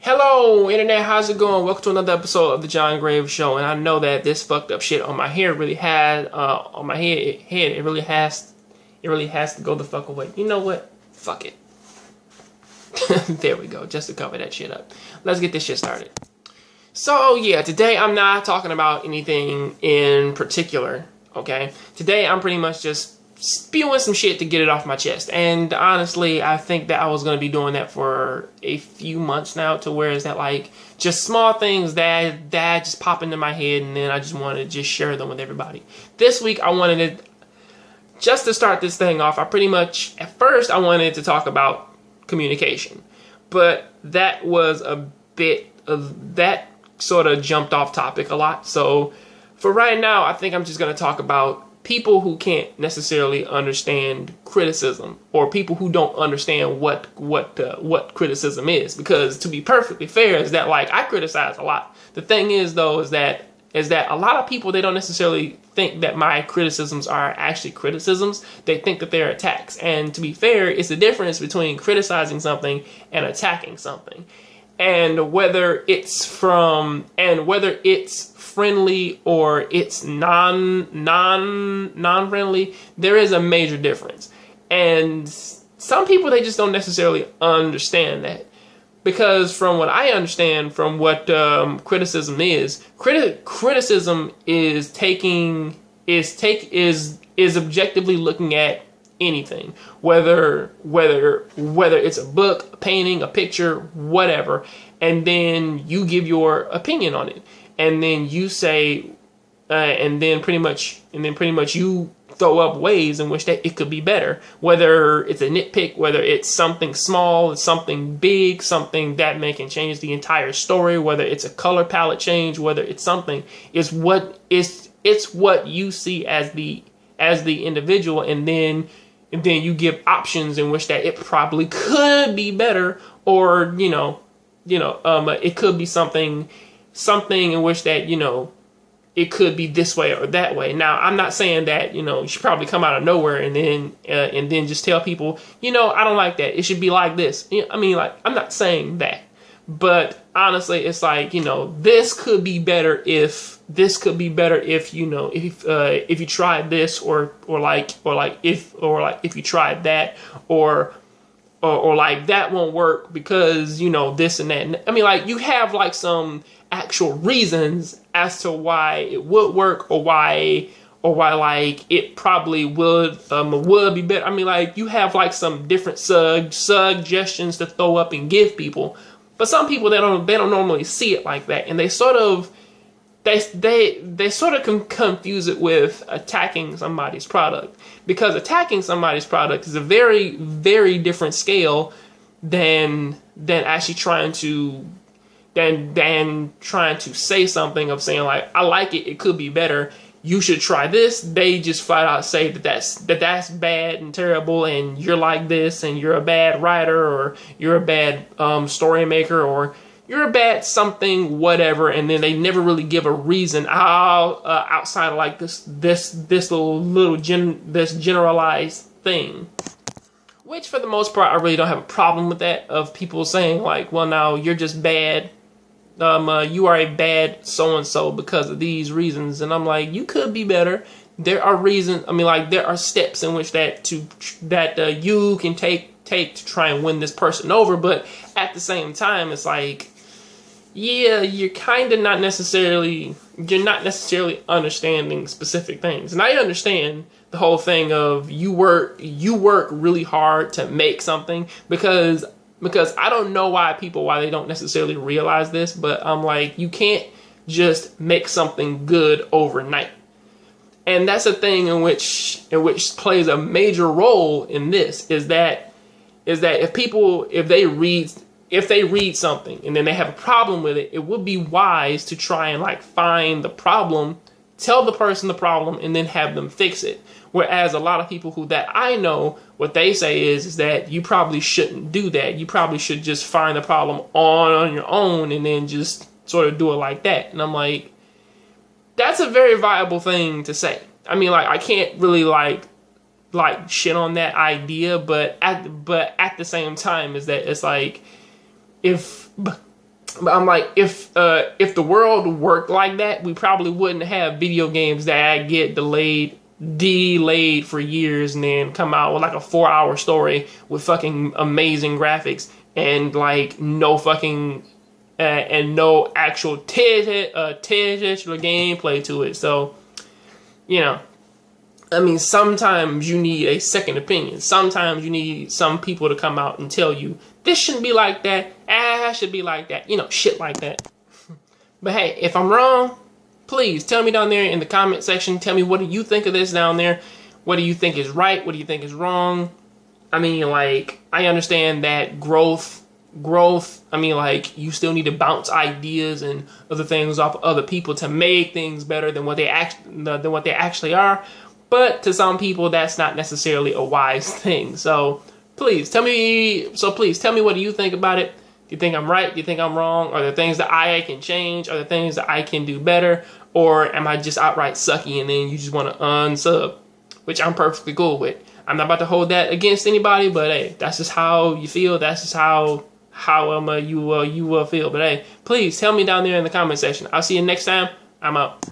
Hello, internet. How's it going? Welcome to another episode of the John Graves Show. And I know that this fucked up shit on my hair really has, on my head, it really has to go the fuck away. You know what? Fuck it. There we go. Just to cover that shit up. Let's get this shit started. So yeah, today I'm not talking about anything in particular. Okay. Today I'm pretty much just spewing some shit to get it off my chest. And honestly, I think that I was going to be doing that for a few months now, to where is that like just small things that just pop into my head, and then I just wanted to just share them with everybody. This week I wanted to, just to start this thing off, at first I wanted to talk about communication, but that was a bit of, that sort of jumped off topic a lot. So for right now, I think I'm just going to talk about people who can't necessarily understand criticism, or people who don't understand what criticism is. Because to be perfectly fair, is that like I criticize a lot. The thing is though, is that a lot of people, they don't necessarily think that my criticisms are actually criticisms. They think that they're attacks. And to be fair, it's the difference between criticizing something and attacking something. And whether it's friendly or it's non-friendly, there is a major difference. And some people, they just don't necessarily understand that. Because from what I understand, from what criticism is, criticism is objectively looking at anything, whether it's a book, a painting, a picture, whatever, and then you give your opinion on it, and then you say, and then pretty much you throw up ways in which that it could be better, whether it's a nitpick, whether it's something small, it's something big, something that can change the entire story, whether it's a color palette change, whether it's something, it's what you see as the individual, and then you give options in which that it probably could be better, or it could be something in which that it could be this way or that way. Now, I'm not saying that you should probably come out of nowhere and then just tell people I don't like that, it should be like this. I mean, like, I'm not saying that, but honestly, it's like this could be better if if you tried this, or if you tried that, or like that won't work because this and that. And, I mean, like, you have like some actual reasons as to why it would work, or why like it probably would be better. I mean, like, you have like some different suggestions to throw up and give people. But some people, they don't normally see it like that, and they sort of confuse it with attacking somebody's product, because attacking somebody's product is a very, very different scale than actually trying to say something of saying like, I like it, it could be better, you should try this. They just flat out say that's bad and terrible, and you're like this, and you're a bad writer, or you're a bad story maker, or you're a bad something, whatever, and then they never really give a reason outside of like this generalized thing. Which, for the most part, I really don't have a problem with that, of people saying like, well, now you're just bad. You are a bad so-and-so because of these reasons. And I'm like, you could be better. There are reasons. I mean, like, there are steps in which that you can take to try and win this person over. But at the same time, it's like, yeah, you're not necessarily understanding specific things. And I understand the whole thing of you work really hard to make something, because I don't know why they don't necessarily realize this, but I'm like, you can't just make something good overnight. And that's a thing in which plays a major role in this, is that if they read something and then they have a problem with it, it would be wise to try and like find the problem, tell the person the problem, and then have them fix it. Whereas a lot of people that I know, what they say is that you probably shouldn't do that. You probably should just find the problem on your own and then just sort of do it like that. And I'm like, that's a very viable thing to say. I mean, like, I can't really like shit on that idea, but at the same time, is that it's like, if But I'm like, if the world worked like that, we probably wouldn't have video games that get delayed for years and then come out with like a 4-hour story with fucking amazing graphics and like no fucking and no actual titular gameplay to it. So, you know, I mean, sometimes you need a second opinion. Sometimes you need some people to come out and tell you, this shouldn't be like that, that should be like that. You know, shit like that. But hey, if I'm wrong, please tell me down there in the comment section. Tell me, what do you think of this down there? What do you think is right? What do you think is wrong? I mean, like, I understand that growth, I mean, like, you still need to bounce ideas and other things off of other people to make things better than what they actually are. But to some people, that's not necessarily a wise thing. So please tell me what do you think about it? Do you think I'm right? Do you think I'm wrong? Are there things that I can change? Are there things that I can do better? Or am I just outright sucky and then you just want to unsub? Which I'm perfectly cool with. I'm not about to hold that against anybody, but hey, that's just how you feel. That's just how you feel. But hey, please tell me down there in the comment section. I'll see you next time. I'm out.